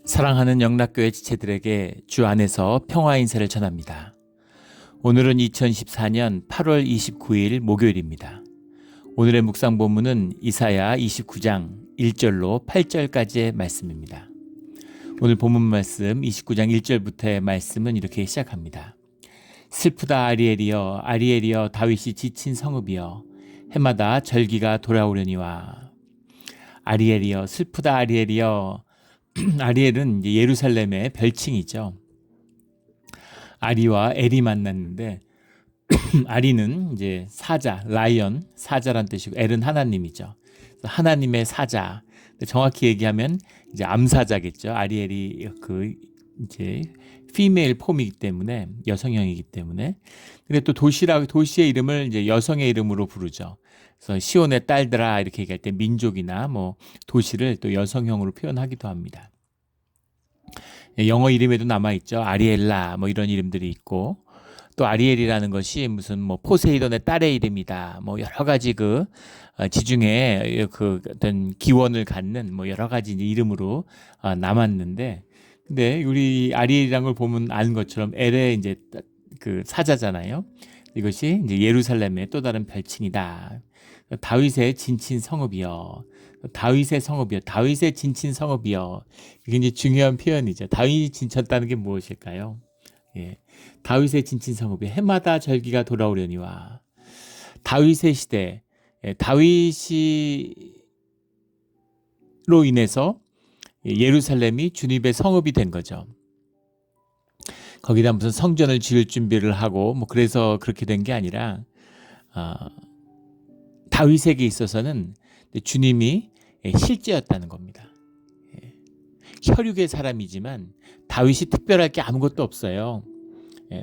사랑하는 영락교회 지체들에게 주 안에서 평화 인사를 전합니다. 오늘은 2014년 8월 29일 목요일입니다. 오늘의 묵상 본문은 이사야 29장 1절로 8절까지의 말씀입니다. 오늘 본문 말씀 29장 1절부터의 말씀은 이렇게 시작합니다. 슬프다 아리엘이여 아리엘이여 다윗이 지친 성읍이여 해마다 절기가 돌아오려니와. 아리엘이여 슬프다 아리엘이여. 아리엘은 예루살렘의 별칭이죠. 아리와 엘이 만났는데 아리는 이제 사자, 라이언, 사자란 뜻이고 엘은 하나님이죠. 하나님의 사자. 정확히 얘기하면 이제 암사자겠죠. 아리엘이 그 이제 피메일 폼이기 때문에 여성형이기 때문에. 근데 또 도시의 이름을 이제 여성의 이름으로 부르죠. 그래서 시온의 딸들아 이렇게 얘기할 때 민족이나 뭐 도시를 또 여성형으로 표현하기도 합니다. 영어 이름에도 남아있죠. 아리엘라 뭐 이런 이름들이 있고, 또 아리엘이라는 것이 무슨 뭐 포세이돈의 딸의 이름이다 뭐 여러 가지 그 지중해 그 어떤 기원을 갖는 뭐 여러 가지 이제 이름으로 남았는데, 근데 우리 아리엘이라는 걸 보면 아는 것처럼 엘의 이제 그 사자잖아요. 이것이 이제 예루살렘의 또 다른 별칭이다. 다윗의 진친 성읍이여. 다윗의 성읍이여. 다윗의 진친 성읍이여. 이게 이제 중요한 표현이죠. 다윗이 진쳤다는 게 무엇일까요? 예. 다윗의 진친 성읍이 해마다 절기가 돌아오려니와. 다윗의 시대, 다윗이로 인해서 예루살렘이 주님의 성읍이 된 거죠. 거기다 무슨 성전을 지을 준비를 하고 뭐 그래서 그렇게 된 게 아니라 다윗에게 있어서는 주님이 실제였다는 겁니다. 혈육의 사람이지만 다윗이 특별할 게 아무것도 없어요.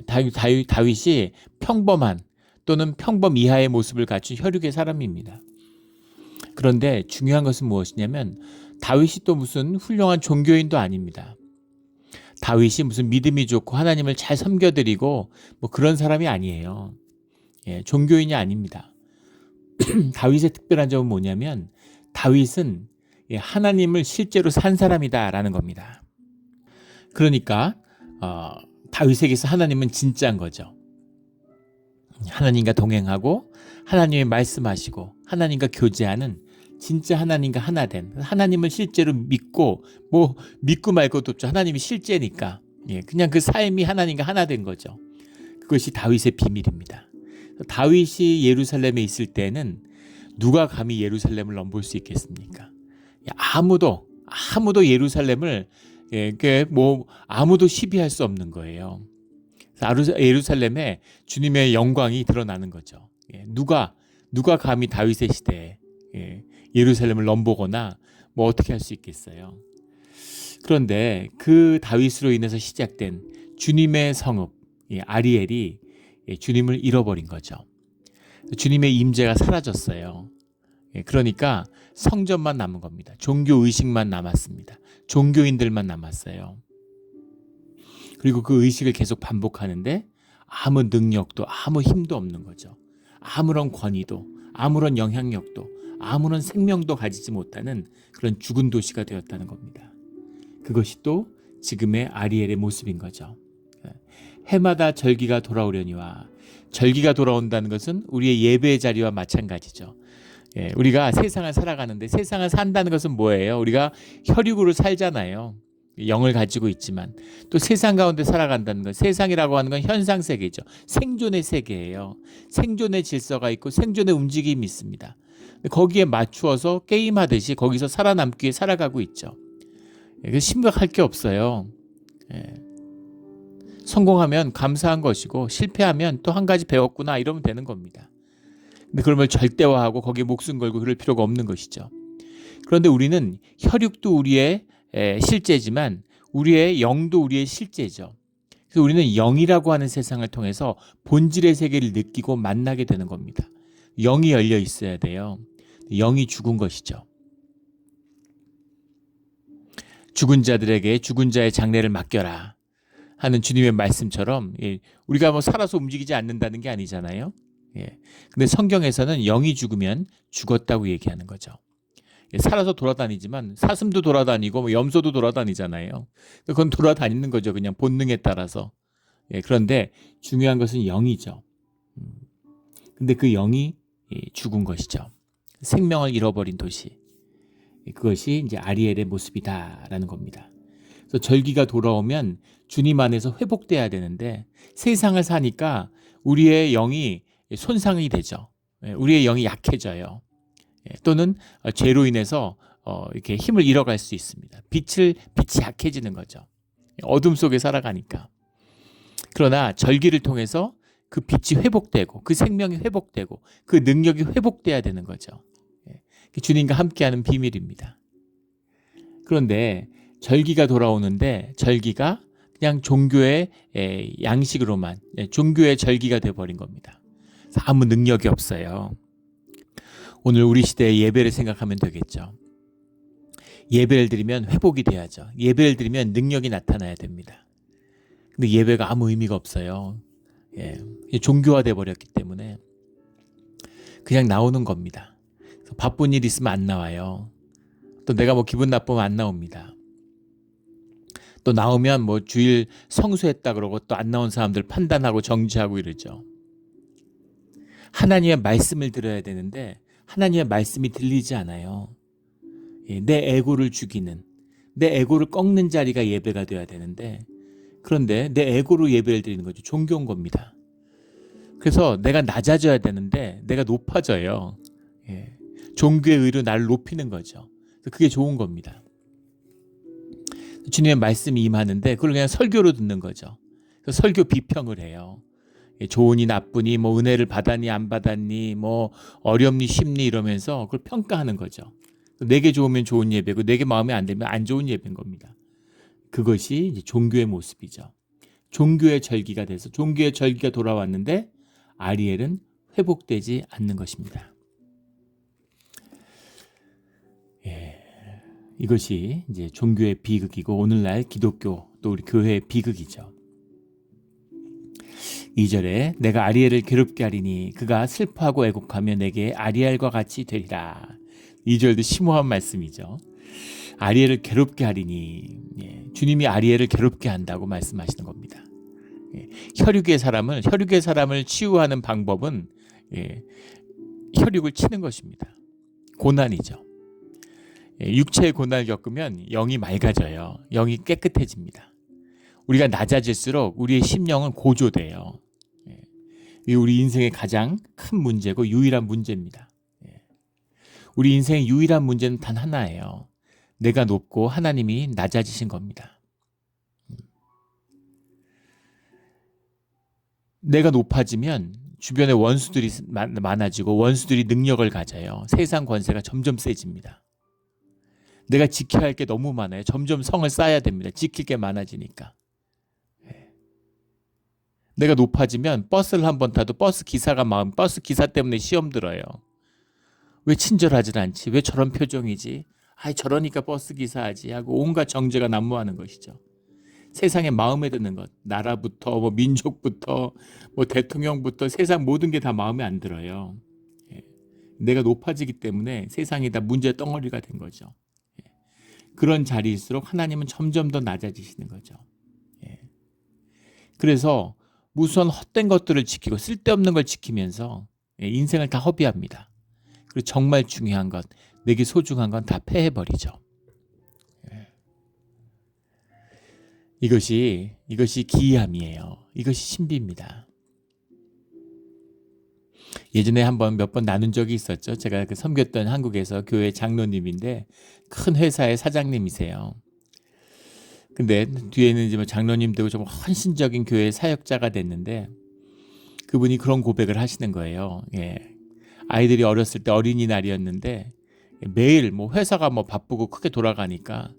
다윗이 평범한 또는 평범 이하의 모습을 갖춘 혈육의 사람입니다. 그런데 중요한 것은 무엇이냐면 다윗이 또 무슨 훌륭한 종교인도 아닙니다. 다윗이 무슨 믿음이 좋고 하나님을 잘 섬겨드리고 뭐 그런 사람이 아니에요. 종교인이 아닙니다. 다윗의 특별한 점은 뭐냐면 다윗은 하나님을 실제로 산 사람이다라는 겁니다. 그러니까 다윗에게서 하나님은 진짜인 거죠. 하나님과 동행하고 하나님의 말씀하시고 하나님과 교제하는 진짜 하나님과 하나 된, 하나님을 실제로 믿고 뭐 믿고 말 것도 없죠. 하나님이 실제니까 그냥 그 삶이 하나님과 하나 된 거죠. 그것이 다윗의 비밀입니다. 다윗이 예루살렘에 있을 때는 누가 감히 예루살렘을 넘볼 수 있겠습니까? 아무도 예루살렘을 뭐 아무도 시비할 수 없는 거예요. 예루살렘에 주님의 영광이 드러나는 거죠. 누가 감히 다윗의 시대에 예루살렘을 넘보거나 뭐 어떻게 할 수 있겠어요? 그런데 그 다윗으로 인해서 시작된 주님의 성읍 아리엘이 주님을 잃어버린 거죠. 주님의 임재가 사라졌어요. 그러니까 성전만 남은 겁니다. 종교 의식만 남았습니다. 종교인들만 남았어요. 그리고 그 의식을 계속 반복하는데 아무 능력도 아무 힘도 없는 거죠. 아무런 권위도 아무런 영향력도 아무런 생명도 가지지 못하는 그런 죽은 도시가 되었다는 겁니다. 그것이 또 지금의 아리엘의 모습인 거죠. 해마다 절기가 돌아오려니와. 절기가 돌아온다는 것은 우리의 예배의 자리와 마찬가지죠. 우리가 세상을 살아가는데 세상을 산다는 것은 뭐예요? 우리가 혈육으로 살잖아요. 영을 가지고 있지만 또 세상 가운데 살아간다는 것, 세상이라고 하는 건 현상 세계죠. 생존의 세계예요. 생존의 질서가 있고 생존의 움직임이 있습니다. 거기에 맞추어서 게임하듯이 거기서 살아남기 위해 살아가고 있죠. 심각할 게 없어요. 성공하면 감사한 것이고 실패하면 또 한 가지 배웠구나 이러면 되는 겁니다. 근데 그런 걸 절대화하고 거기에 목숨 걸고 그럴 필요가 없는 것이죠. 그런데 우리는 혈육도 우리의 실제지만 우리의 영도 우리의 실제죠. 그래서 우리는 영이라고 하는 세상을 통해서 본질의 세계를 느끼고 만나게 되는 겁니다. 영이 열려 있어야 돼요. 영이 죽은 것이죠. 죽은 자들에게 죽은 자의 장례를 맡겨라 하는 주님의 말씀처럼 우리가 뭐 살아서 움직이지 않는다는 게 아니잖아요. 근데 성경에서는 영이 죽으면 죽었다고 얘기하는 거죠. 살아서 돌아다니지만 사슴도 돌아다니고 뭐 염소도 돌아다니잖아요. 그건 돌아다니는 거죠. 그냥 본능에 따라서. 그런데 중요한 것은 영이죠. 근데 그 영이 죽은 것이죠. 생명을 잃어버린 도시. 그것이 이제 아리엘의 모습이다라는 겁니다. 그래서 절기가 돌아오면 주님 안에서 회복돼야 되는데 세상을 사니까 우리의 영이 손상이 되죠. 우리의 영이 약해져요. 또는 죄로 인해서 이렇게 힘을 잃어갈 수 있습니다. 빛이 약해지는 거죠. 어둠 속에 살아가니까. 그러나 절기를 통해서 그 빛이 회복되고 그 생명이 회복되고 그 능력이 회복돼야 되는 거죠. 주님과 함께하는 비밀입니다. 그런데 절기가 돌아오는데 절기가 그냥 종교의 양식으로만 종교의 절기가 돼버린 겁니다. 아무 능력이 없어요. 오늘 우리 시대의 예배를 생각하면 되겠죠. 예배를 드리면 회복이 돼야죠. 예배를 드리면 능력이 나타나야 됩니다. 근데 예배가 아무 의미가 없어요. 종교화돼 버렸기 때문에 그냥 나오는 겁니다. 바쁜 일 있으면 안 나와요. 또 내가 뭐 기분 나쁘면 안 나옵니다. 또 나오면 뭐 주일 성수했다 그러고 또 안 나온 사람들 판단하고 정지하고 이러죠. 하나님의 말씀을 들어야 되는데 하나님의 말씀이 들리지 않아요. 내 에고를 죽이는, 내 에고를 꺾는 자리가 예배가 돼야 되는데 그런데 내 에고로 예배를 드리는 거죠. 종교인 겁니다. 그래서 내가 낮아져야 되는데 내가 높아져요. 종교의 의로 나를 높이는 거죠. 그게 좋은 겁니다. 주님의 말씀이 임하는데 그걸 그냥 설교로 듣는 거죠. 그래서 설교 비평을 해요. 좋으니 나쁘니 뭐 은혜를 받았니 안 받았니 뭐 어렵니 쉽니 이러면서 그걸 평가하는 거죠. 내게 좋으면 좋은 예배고 내게 마음에 안 들면 안 좋은 예배인 겁니다. 그것이 이제 종교의 모습이죠. 종교의 절기가 돼서 종교의 절기가 돌아왔는데 아리엘은 회복되지 않는 것입니다. 이것이 이제 종교의 비극이고 오늘날 기독교 또 우리 교회의 비극이죠. 2절에 내가 아리엘을 괴롭게 하리니 그가 슬퍼하고 애곡하며 내게 아리엘과 같이 되리라. 2절도 심오한 말씀이죠. 아리엘을 괴롭게 하리니 주님이 아리엘을 괴롭게 한다고 말씀하시는 겁니다. 혈육의 사람을 치유하는 방법은 혈육을 치는 것입니다. 고난이죠. 육체의 고난을 겪으면 영이 맑아져요. 영이 깨끗해집니다. 우리가 낮아질수록 우리의 심령은 고조돼요. 이게 우리 인생의 가장 큰 문제고 유일한 문제입니다. 우리 인생의 유일한 문제는 단 하나예요. 내가 높고 하나님이 낮아지신 겁니다. 내가 높아지면 주변에 원수들이 많아지고 원수들이 능력을 가져요. 세상 권세가 점점 세집니다. 내가 지켜야 할 게 너무 많아요. 점점 성을 쌓아야 됩니다. 지킬 게 많아지니까. 내가 높아지면 버스를 한번 타도 버스 기사 때문에 시험 들어요. 왜 친절하지 않지? 왜 저런 표정이지? 저러니까 버스 기사하지 하고 온갖 정죄가 난무하는 것이죠. 세상에 마음에 드는 것, 나라부터 뭐 민족부터 뭐 대통령부터 세상 모든 게 다 마음에 안 들어요. 내가 높아지기 때문에 세상이 다 문제 덩어리가 된 거죠. 그런 자리일수록 하나님은 점점 더 낮아지시는 거죠. 그래서 무수한 헛된 것들을 지키고 쓸데없는 걸 지키면서 인생을 다 허비합니다. 그리고 정말 중요한 것, 내게 소중한 건 다 패해버리죠. 이것이 기이함이에요. 이것이 신비입니다. 예전에 몇 번 나눈 적이 있었죠. 제가 섬겼던 한국에서 교회 장로님인데 큰 회사의 사장님이세요. 근데 뒤에는 이제 장로님 되고 좀 헌신적인 교회 사역자가 됐는데 그분이 그런 고백을 하시는 거예요. 아이들이 어렸을 때 어린이날이었는데 매일 회사가 바쁘고 크게 돌아가니까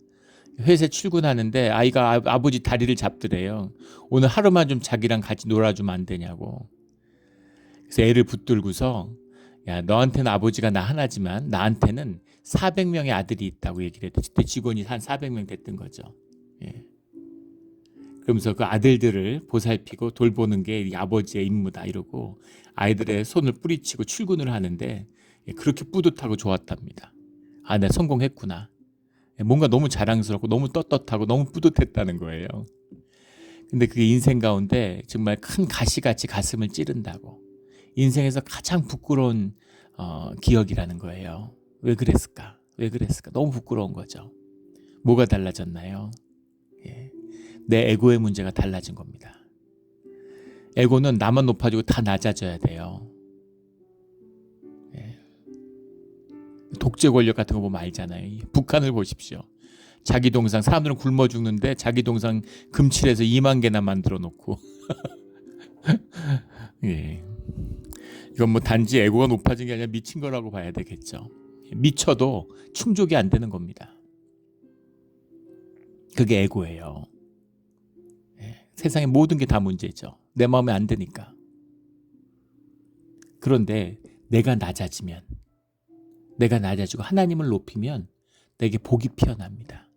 회사에 출근하는데 아이가 아버지 다리를 잡더래요. 오늘 하루만 좀 자기랑 같이 놀아주면 안 되냐고. 그래서 애를 붙들고서 야, 너한테는 아버지가 나 하나지만 나한테는 400명의 아들이 있다고 얘기를 했대. 그때 직원이 한 400명 됐던 거죠. 그러면서 그 아들들을 보살피고 돌보는 게 이 아버지의 임무다 이러고 아이들의 손을 뿌리치고 출근을 하는데 그렇게 뿌듯하고 좋았답니다. 아, 내가 성공했구나. 뭔가 너무 자랑스럽고 너무 떳떳하고 너무 뿌듯했다는 거예요. 근데 그게 인생 가운데 정말 큰 가시같이 가슴을 찌른다고. 인생에서 가장 부끄러운 기억이라는 거예요. 왜 그랬을까? 왜 그랬을까? 너무 부끄러운 거죠. 뭐가 달라졌나요? 예. 내 에고의 문제가 달라진 겁니다. 에고는 나만 높아지고 다 낮아져야 돼요. 예. 독재 권력 같은 거 보면 알잖아요. 북한을 보십시오. 자기 동상, 사람들은 굶어 죽는데 자기 동상 금칠해서 2만 개나 만들어 놓고. 예. 이건 뭐 단지 에고가 높아진 게 아니라 미친 거라고 봐야 되겠죠. 미쳐도 충족이 안 되는 겁니다. 그게 에고예요. 예. 세상의 모든 게 다 문제죠. 내 마음에 안 드니까. 그런데 내가 낮아지고 하나님을 높이면 내게 복이 피어납니다.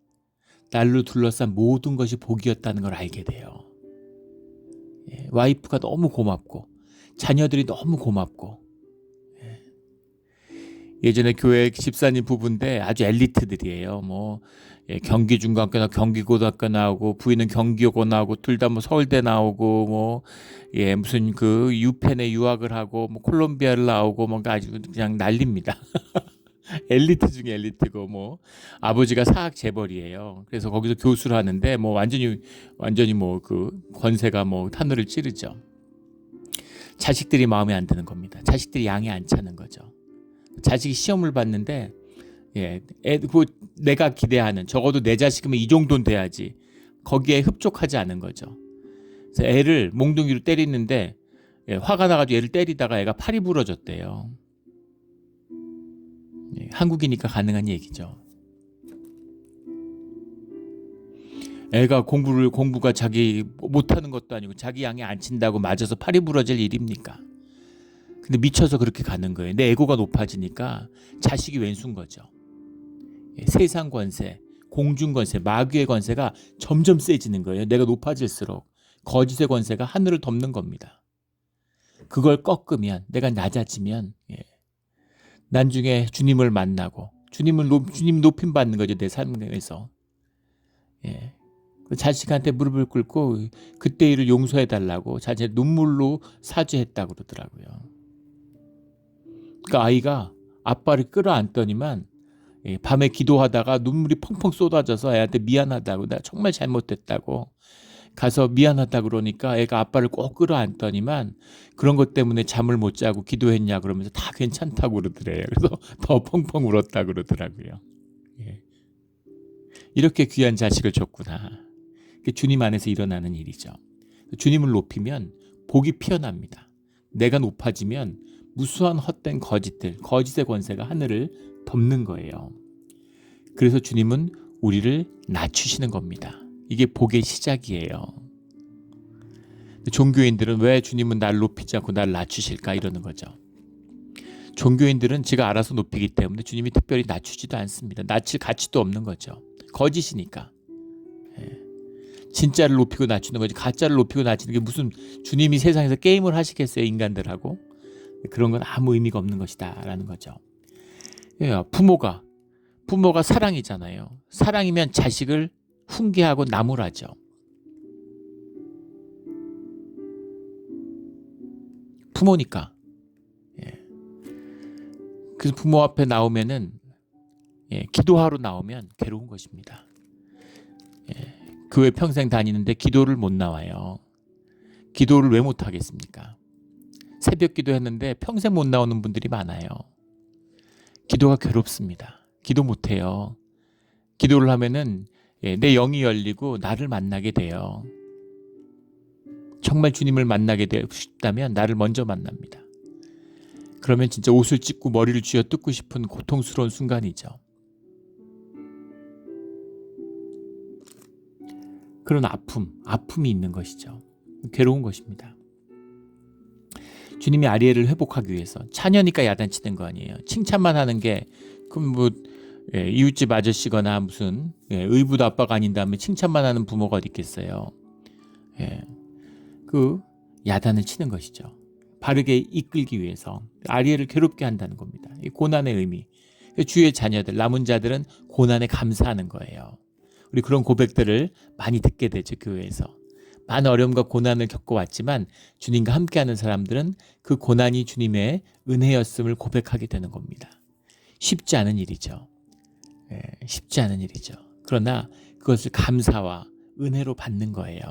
날로 둘러싼 모든 것이 복이었다는 걸 알게 돼요. 예, 와이프가 너무 고맙고 자녀들이 너무 고맙고, 예. 예전에 교회 집사님 부부인데 아주 엘리트들이에요. 뭐 경기중고등학교 나오고 경기고등학교 나오고 부인은 경기여고 나오고 둘 다 뭐 서울대 나오고 뭐 무슨 그 유펜에 유학을 하고 뭐 콜롬비아를 나오고 뭔가 아주 그냥 난립니다. 엘리트 중에 엘리트고 뭐 아버지가 사학 재벌이에요. 그래서 거기서 교수를 하는데 뭐 완전히 뭐 그 권세가 뭐 하늘을 찌르죠. 자식들이 마음에 안 드는 겁니다. 자식들이 양에 안 차는 거죠. 자식이 시험을 봤는데 내가 기대하는 적어도 내 자식이면 이 정도는 돼야지 거기에 흡족하지 않은 거죠. 그래서 애를 몽둥이로 때리는데 화가 나가지고 애를 때리다가 애가 팔이 부러졌대요. 한국이니까 가능한 얘기죠. 애가 공부가 자기 못하는 것도 아니고 자기 양에 안 친다고 맞아서 팔이 부러질 일입니까? 근데 미쳐서 그렇게 가는 거예요. 내 에고가 높아지니까 자식이 왼수인 거죠. 세상 권세, 공중 권세, 마귀의 권세가 점점 세지는 거예요. 내가 높아질수록 거짓의 권세가 하늘을 덮는 겁니다. 그걸 꺾으면, 내가 낮아지면 나중에 주님을 만나고 주님 높임 받는 거죠. 내 삶에서. 그 자식한테 무릎을 꿇고 그때 일을 용서해 달라고 자신의 눈물로 사죄했다고 그러더라고요. 그러니까 아이가 아빠를 끌어안더니만 밤에 기도하다가 눈물이 펑펑 쏟아져서 애한테 미안하다고, 나 정말 잘못됐다고 가서 미안하다 그러니까 애가 아빠를 꼭 끌어안더니만 그런 것 때문에 잠을 못 자고 기도했냐 그러면서 다 괜찮다고 그러더래요. 그래서 더 펑펑 울었다 그러더라고요. 이렇게 귀한 자식을 줬구나. 주님 안에서 일어나는 일이죠. 주님을 높이면 복이 피어납니다. 내가 높아지면 무수한 헛된 거짓의 권세가 하늘을 덮는 거예요. 그래서 주님은 우리를 낮추시는 겁니다. 이게 복의 시작이에요. 종교인들은 왜 주님은 날 높이지 않고 날 낮추실까 이러는 거죠. 종교인들은 지가 알아서 높이기 때문에 주님이 특별히 낮추지도 않습니다. 낮출 가치도 없는 거죠. 거짓이니까. 진짜를 높이고 낮추는 거지 가짜를 높이고 낮추는 게 무슨 주님이 세상에서 게임을 하시겠어요, 인간들하고. 그런 건 아무 의미가 없는 것이다 라는 거죠. 부모가 사랑이잖아요. 사랑이면 자식을 훈계하고 나무라죠. 부모니까. 그래서 부모 앞에 나오면은 기도하러 나오면 괴로운 것입니다. 교회 평생 다니는데 기도를 못 나와요. 기도를 왜 못 하겠습니까? 새벽 기도했는데 평생 못 나오는 분들이 많아요. 기도가 괴롭습니다. 기도 못 해요. 기도를 하면은 내 영이 열리고 나를 만나게 돼요. 정말 주님을 만나게 되고 싶다면 나를 먼저 만납니다. 그러면 진짜 옷을 찢고 머리를 쥐어 뜯고 싶은 고통스러운 순간이죠. 그런 아픔이 있는 것이죠. 괴로운 것입니다. 주님이 아리엘을 회복하기 위해서 차녀니까 야단치는 거 아니에요. 칭찬만 하는 게 그럼 뭐 이웃집 아저씨거나 무슨 의붓 아빠가 아닌 다음에 칭찬만 하는 부모가 어디 있겠어요. 그 야단을 치는 것이죠. 바르게 이끌기 위해서 아리엘을 괴롭게 한다는 겁니다. 이 고난의 의미. 주의 자녀들, 남은 자들은 고난에 감사하는 거예요. 우리 그런 고백들을 많이 듣게 되죠. 교회에서. 많은 어려움과 고난을 겪어왔지만 주님과 함께하는 사람들은 그 고난이 주님의 은혜였음을 고백하게 되는 겁니다. 쉽지 않은 일이죠. 쉽지 않은 일이죠. 그러나 그것을 감사와 은혜로 받는 거예요.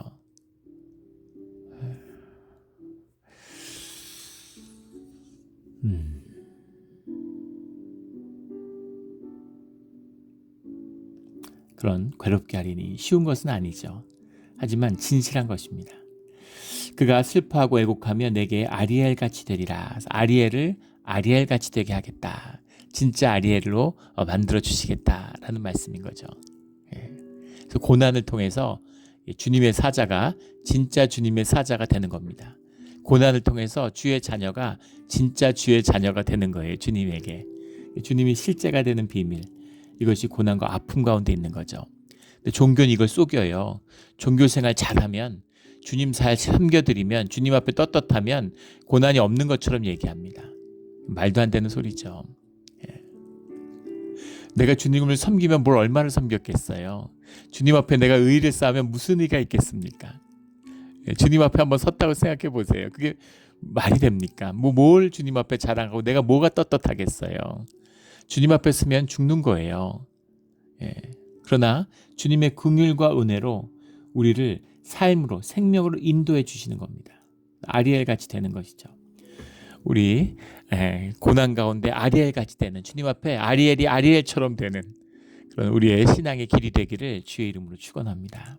그런 괴롭게 하리니 쉬운 것은 아니죠. 하지만 진실한 것입니다. 그가 슬퍼하고 애곡하며 내게 아리엘같이 되리라. 아리엘을 아리엘같이 되게 하겠다. 진짜 아리엘로 만들어 주시겠다라는 말씀인 거죠. 그래서 고난을 통해서 주님의 사자가 진짜 주님의 사자가 되는 겁니다. 고난을 통해서 주의 자녀가 진짜 주의 자녀가 되는 거예요. 주님에게. 주님이 실제가 되는 비밀. 이것이 고난과 아픔 가운데 있는 거죠. 근데 종교는 이걸 속여요. 종교생활 잘하면, 주님 잘 섬겨드리면, 주님 앞에 떳떳하면 고난이 없는 것처럼 얘기합니다. 말도 안 되는 소리죠. 내가 주님을 섬기면 뭘 얼마를 섬겼겠어요. 주님 앞에 내가 의의를 쌓으면 무슨 의의가 있겠습니까? 주님 앞에 한번 섰다고 생각해 보세요. 그게 말이 됩니까? 뭘 주님 앞에 자랑하고 내가 뭐가 떳떳하겠어요. 주님 앞에 서면 죽는 거예요. 그러나 주님의 긍휼과 은혜로 우리를 삶으로, 생명으로 인도해 주시는 겁니다. 아리엘 같이 되는 것이죠. 우리 고난 가운데 아리엘 같이 되는, 주님 앞에 아리엘이 아리엘처럼 되는 그런 우리의 신앙의 길이 되기를 주의 이름으로 축원합니다.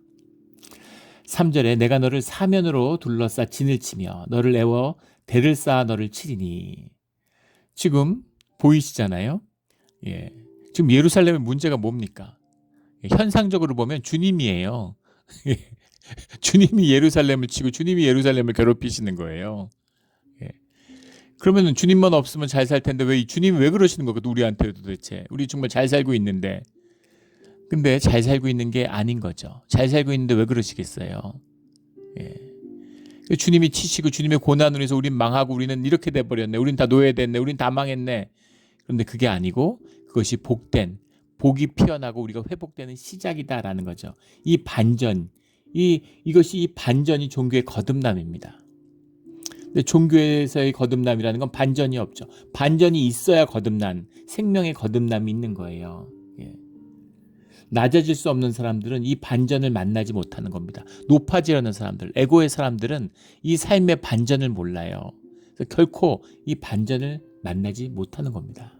3절에 내가 너를 사면으로 둘러싸 진을 치며 너를 애워 대를 쌓아 너를 치리니. 지금 보이시잖아요. 지금 예루살렘의 문제가 뭡니까? 현상적으로 보면 주님이에요. 주님이 예루살렘을 치고 주님이 예루살렘을 괴롭히시는 거예요. 그러면 주님만 없으면 잘 살 텐데 왜 주님이 왜 그러시는 거거든, 우리한테 도대체. 우리 정말 잘 살고 있는데. 근데 잘 살고 있는 게 아닌 거죠. 잘 살고 있는데 왜 그러시겠어요? 주님이 치시고 주님의 고난으로 해서 우린 망하고 우리는 이렇게 돼버렸네. 우린 다 노예됐네. 우린 다 망했네. 그런데 그게 아니고 그것이 복된, 복이 피어나고 우리가 회복되는 시작이다라는 거죠. 이 반전, 이것이 이 반전이 종교의 거듭남입니다. 근데 종교에서의 거듭남이라는 건 반전이 없죠. 반전이 있어야 거듭난, 생명의 거듭남이 있는 거예요. 낮아질 수 없는 사람들은 이 반전을 만나지 못하는 겁니다. 높아지려는 사람들, 에고의 사람들은 이 삶의 반전을 몰라요. 그래서 결코 이 반전을 만나지 못하는 겁니다.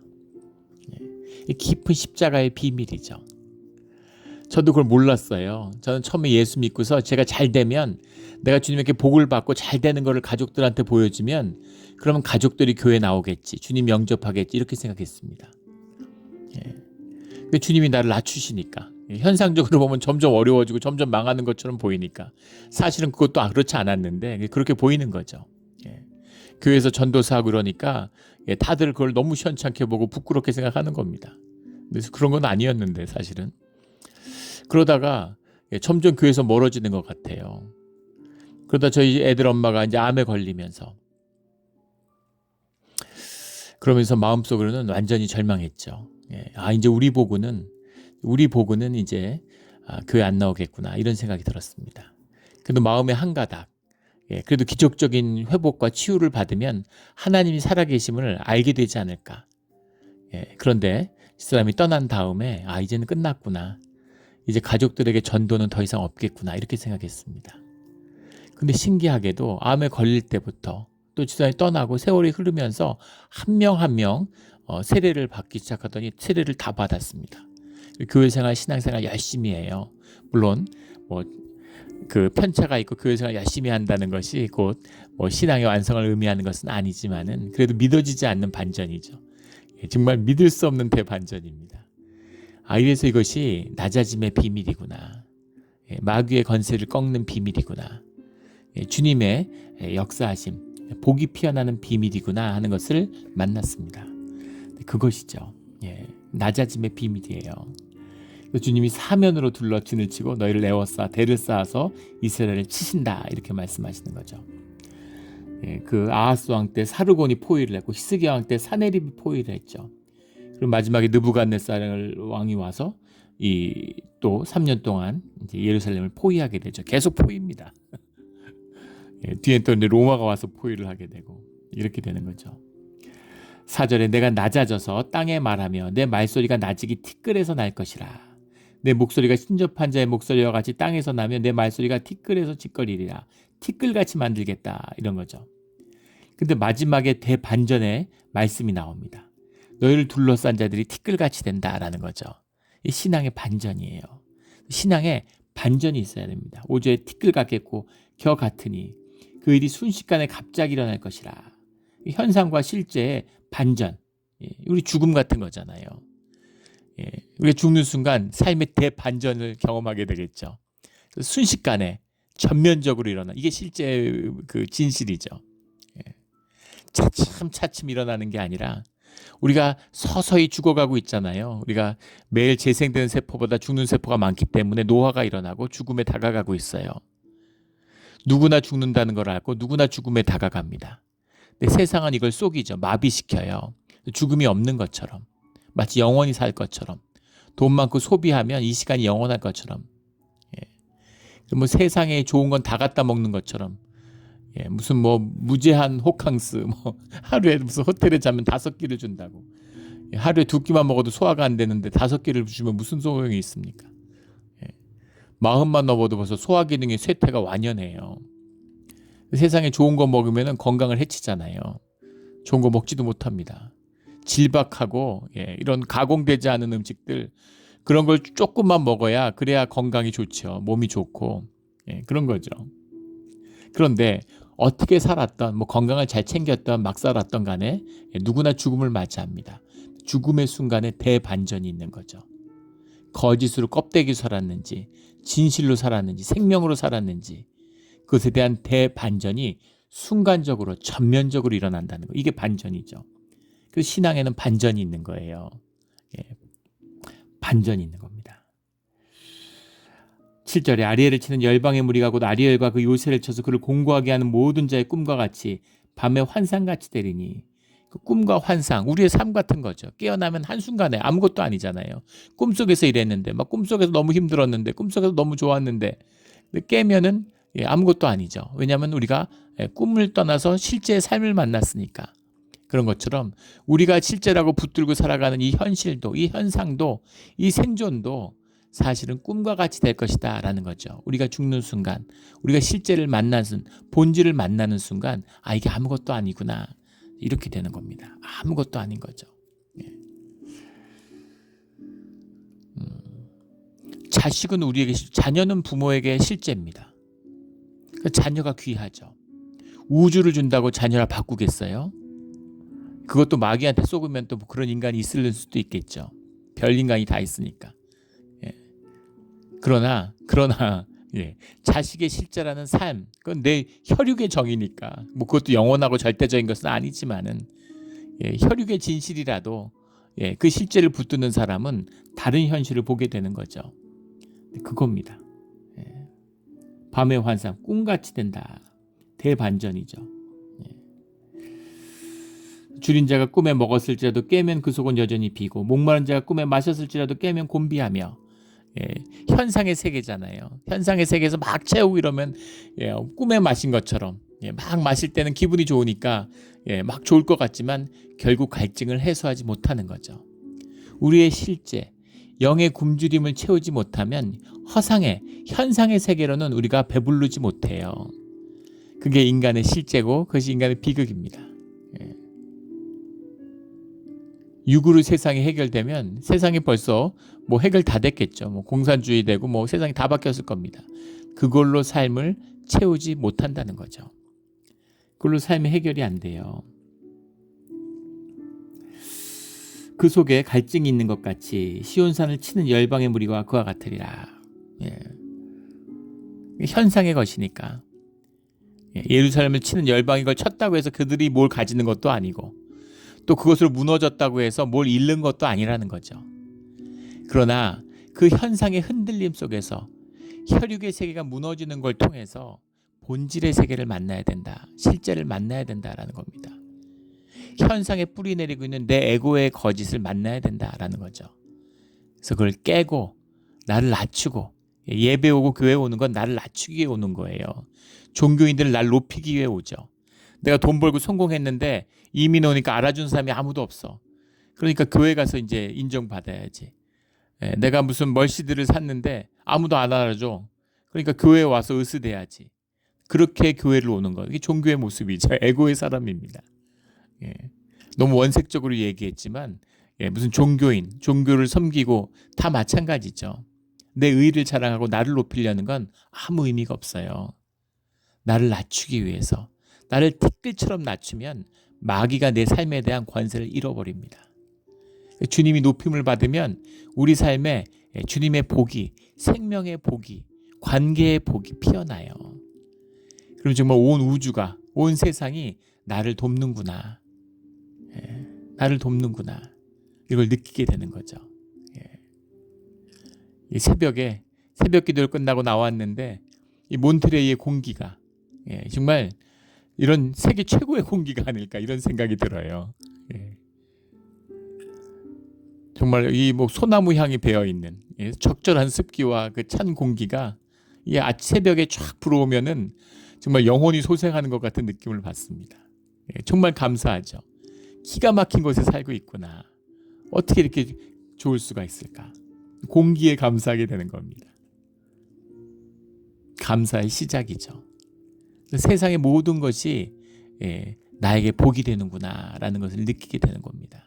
이 깊은 십자가의 비밀이죠. 저도 그걸 몰랐어요. 저는 처음에 예수 믿고서 제가 잘 되면, 내가 주님에게 복을 받고 잘 되는 것을 가족들한테 보여주면 그러면 가족들이 교회 나오겠지, 주님 영접하겠지, 이렇게 생각했습니다. 주님이 나를 낮추시니까, 현상적으로 보면 점점 어려워지고 점점 망하는 것처럼 보이니까, 사실은 그것도 그렇지 않았는데 그렇게 보이는 거죠. 교회에서 전도사하고 그러니까 다들 그걸 너무 시원찮게 보고 부끄럽게 생각하는 겁니다. 그래서 그런 건 아니었는데 사실은. 그러다가 점점 교회에서 멀어지는 것 같아요. 그러다 저희 애들 엄마가 이제 암에 걸리면서, 그러면서 마음속으로는 완전히 절망했죠. 이제 우리 보고는 이제 교회 안 나오겠구나, 이런 생각이 들었습니다. 그래도 마음의 한 가닥, 그래도 기적적인 회복과 치유를 받으면 하나님이 살아계심을 알게 되지 않을까. 그런데 이 사람이 떠난 다음에 이제는 끝났구나, 이제 가족들에게 전도는 더 이상 없겠구나, 이렇게 생각했습니다. 근데 신기하게도 암에 걸릴 때부터 또 지사람이 떠나고 세월이 흐르면서 한 명 한 명 세례를 받기 시작하더니 세례를 다 받았습니다. 교회생활, 신앙생활 열심히 해요. 물론 그 편차가 있고 교회생활 열심히 한다는 것이 곧 신앙의 완성을 의미하는 것은 아니지만은 그래도 믿어지지 않는 반전이죠. 정말 믿을 수 없는 대반전입니다. 이래서 이것이 낮아짐의 비밀이구나, 마귀의 건세를 꺾는 비밀이구나, 주님의 역사하심, 복이 피어나는 비밀이구나 하는 것을 만났습니다. 그것이죠. 낮아짐의 비밀이에요. 주님이 사면으로 둘러 진을 치고 너희를 에워싸 대를 쌓아서 이스라엘을 치신다, 이렇게 말씀하시는 거죠. 그 아하스 왕 때 사르곤이 포위를 했고 히스기야 왕 때 사네립이 포위를 했죠. 그리고 마지막에 느부갓네살 왕이 와서 이 또 3년 동안 이제 예루살렘을 포위하게 되죠. 계속 포위입니다. 예, 뒤에 또 이제 로마가 와서 포위를 하게 되고 이렇게 되는 거죠. 4절에 내가 낮아져서 땅에 말하며 내 말소리가 나직이 티끌에서 날 것이라. 내 목소리가 신접한 자의 목소리와 같이 땅에서 나며 내 말소리가 티끌에서 짓거리리라. 티끌같이 만들겠다, 이런 거죠. 근데 마지막에 대반전의 말씀이 나옵니다. 너희를 둘러싼 자들이 티끌같이 된다라는 거죠. 이 신앙의 반전이에요. 신앙에 반전이 있어야 됩니다. 5절에 티끌 같겠고 겨 같으니 그 일이 순식간에 갑자기 일어날 것이라. 현상과 실제의 반전. 우리 죽음 같은 거잖아요. 우리가 죽는 순간 삶의 대반전을 경험하게 되겠죠. 순식간에 전면적으로 일어나. 이게 실제 그 진실이죠. 차츰 일어나는 게 아니라 우리가 서서히 죽어가고 있잖아요. 우리가 매일 재생되는 세포보다 죽는 세포가 많기 때문에 노화가 일어나고 죽음에 다가가고 있어요. 누구나 죽는다는 걸 알고 누구나 죽음에 다가갑니다. 근데 세상은 이걸 속이죠. 마비시켜요. 죽음이 없는 것처럼, 마치 영원히 살 것처럼, 돈 많고 소비하면 이 시간이 영원할 것처럼, 뭐 세상에 좋은 건 다 갖다 먹는 것처럼, 무슨 뭐 무제한 호캉스, 뭐 하루에 무슨 호텔에 자면 5끼를 준다고, 하루에 2끼만 먹어도 소화가 안 되는데 5끼를 주면 무슨 소용이 있습니까? 40만 넘어도 벌써 소화 기능의 쇠퇴가 완연해요. 세상에 좋은 거 먹으면 건강을 해치잖아요. 좋은 거 먹지도 못합니다. 질박하고 이런 가공되지 않은 음식들, 그런 걸 조금만 먹어야 그래야 건강이 좋죠. 몸이 좋고 그런 거죠. 그런데 어떻게 살았던, 뭐 건강을 잘 챙겼던, 막 살았던 간에 누구나 죽음을 맞이합니다. 죽음의 순간에 대반전이 있는 거죠. 거짓으로 껍데기 살았는지, 진실로 살았는지, 생명으로 살았는지, 그것에 대한 대반전이 순간적으로 전면적으로 일어난다는 거. 이게 반전이죠. 그래서 신앙에는 반전이 있는 거예요. 반전이 있는 겁니다. 7절에 아리엘을 치는 열방의 무리가 곧 아리엘과 그 요새를 쳐서 그를 공고하게 하는 모든 자의 꿈과 같이 밤에 환상같이 되리니, 그 꿈과 환상, 우리의 삶 같은 거죠. 깨어나면 한순간에 아무것도 아니잖아요. 꿈속에서 이랬는데, 막 꿈속에서 너무 힘들었는데, 꿈속에서 너무 좋았는데, 근데 깨면은 아무것도 아니죠. 왜냐하면 우리가 꿈을 떠나서 실제의 삶을 만났으니까. 그런 것처럼 우리가 실제라고 붙들고 살아가는 이 현실도, 이 현상도, 이 생존도 사실은 꿈과 같이 될 것이다 라는 거죠. 우리가 죽는 순간, 우리가 실제를 만나는, 본질을 만나는 순간, 아, 이게 아무것도 아니구나, 이렇게 되는 겁니다. 아무것도 아닌 거죠. 자식은 우리에게, 자녀는 부모에게 실제입니다. 자녀가 귀하죠. 우주를 준다고 자녀를 바꾸겠어요? 그것도 마귀한테 속으면 또 그런 인간이 있을 수도 있겠죠. 별 인간이 다 있으니까. 그러나 자식의 실제라는 삶, 그건 내 혈육의 정이니까, 뭐 그것도 영원하고 절대적인 것은 아니지만은 혈육의 진실이라도 그 실제를 붙드는 사람은 다른 현실을 보게 되는 거죠. 그겁니다. 밤의 환상, 꿈같이 된다. 대반전이죠. 줄인 자가 꿈에 먹었을지라도 깨면 그 속은 여전히 비고, 목마른 자가 꿈에 마셨을지라도 깨면 곤비하며. 현상의 세계잖아요. 현상의 세계에서 막 채우고 이러면 꿈에 마신 것처럼, 막 마실 때는 기분이 좋으니까 막 좋을 것 같지만 결국 갈증을 해소하지 못하는 거죠. 우리의 실제, 영의 굶주림을 채우지 못하면 허상의, 현상의 세계로는 우리가 배부르지 못해요. 그게 인간의 실제고 그것이 인간의 비극입니다. 육으로 세상이 해결되면 세상이 벌써 뭐 해결 다 됐겠죠. 뭐 공산주의 되고 뭐 세상이 다 바뀌었을 겁니다. 그걸로 삶을 채우지 못한다는 거죠. 그걸로 삶의 해결이 안 돼요. 그 속에 갈증이 있는 것 같이 시온산을 치는 열방의 무리가 그와 같으리라. 현상의 것이니까. 예루살렘을 치는 열방이 걸 쳤다고 해서 그들이 뭘 가지는 것도 아니고, 또 그것으로 무너졌다고 해서 뭘 잃는 것도 아니라는 거죠. 그러나 그 현상의 흔들림 속에서 혈육의 세계가 무너지는 걸 통해서 본질의 세계를 만나야 된다. 실제를 만나야 된다라는 겁니다. 현상에 뿌리 내리고 있는 내 에고의 거짓을 만나야 된다라는 거죠. 그래서 그걸 깨고 나를 낮추고, 예배 오고 교회 오는 건 나를 낮추기 위해 오는 거예요. 종교인들을 날 높이기 위해 오죠. 내가 돈 벌고 성공했는데 이민 오니까 알아준 사람이 아무도 없어. 그러니까 교회 가서 이제 인정받아야지. 내가 무슨 멀시드를 샀는데 아무도 안 알아줘. 그러니까 교회에 와서 으스대야지. 그렇게 교회를 오는 거. 이게 종교의 모습이죠. 에고의 사람입니다. 너무 원색적으로 얘기했지만 무슨 종교인, 종교를 섬기고 다 마찬가지죠. 내 의의를 자랑하고 나를 높이려는 건 아무 의미가 없어요. 나를 낮추기 위해서. 나를 티끌처럼 낮추면 마귀가 내 삶에 대한 권세를 잃어버립니다. 주님이 높임을 받으면 우리 삶에 주님의 복이, 생명의 복이, 관계의 복이 피어나요. 그럼 정말 온 우주가, 온 세상이 나를 돕는구나. 나를 돕는구나. 이걸 느끼게 되는 거죠. 이 새벽에 새벽 기도를 끝나고 나왔는데 이 몬트레이의 공기가 정말 이런 세계 최고의 공기가 아닐까 이런 생각이 들어요. 정말 이 뭐 소나무 향이 배어 있는 적절한 습기와 그 찬 공기가 이 새벽에 쫙 불어오면은 정말 영혼이 소생하는 것 같은 느낌을 받습니다. 정말 감사하죠. 기가 막힌 곳에 살고 있구나. 어떻게 이렇게 좋을 수가 있을까? 공기에 감사하게 되는 겁니다. 감사의 시작이죠. 세상의 모든 것이 나에게 복이 되는구나라는 것을 느끼게 되는 겁니다.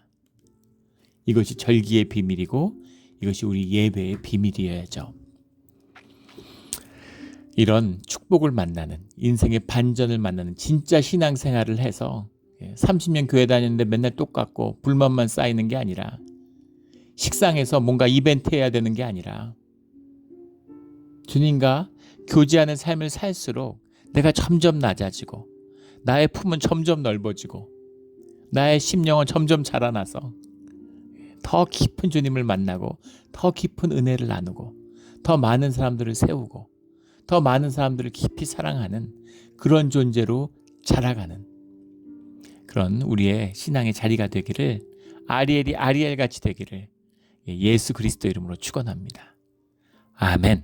이것이 절기의 비밀이고 이것이 우리 예배의 비밀이어야죠. 이런 축복을 만나는, 인생의 반전을 만나는 진짜 신앙생활을 해서 30년 교회 다녔는데 맨날 똑같고 불만만 쌓이는 게 아니라, 식상해서 뭔가 이벤트 해야 되는 게 아니라 주님과 교제하는 삶을 살수록 내가 점점 낮아지고 나의 품은 점점 넓어지고 나의 심령은 점점 자라나서 더 깊은 주님을 만나고 더 깊은 은혜를 나누고 더 많은 사람들을 세우고 더 많은 사람들을 깊이 사랑하는 그런 존재로 자라가는 그런 우리의 신앙의 자리가 되기를, 아리엘이 아리엘 같이 되기를 예수 그리스도 이름으로 축원합니다. 아멘.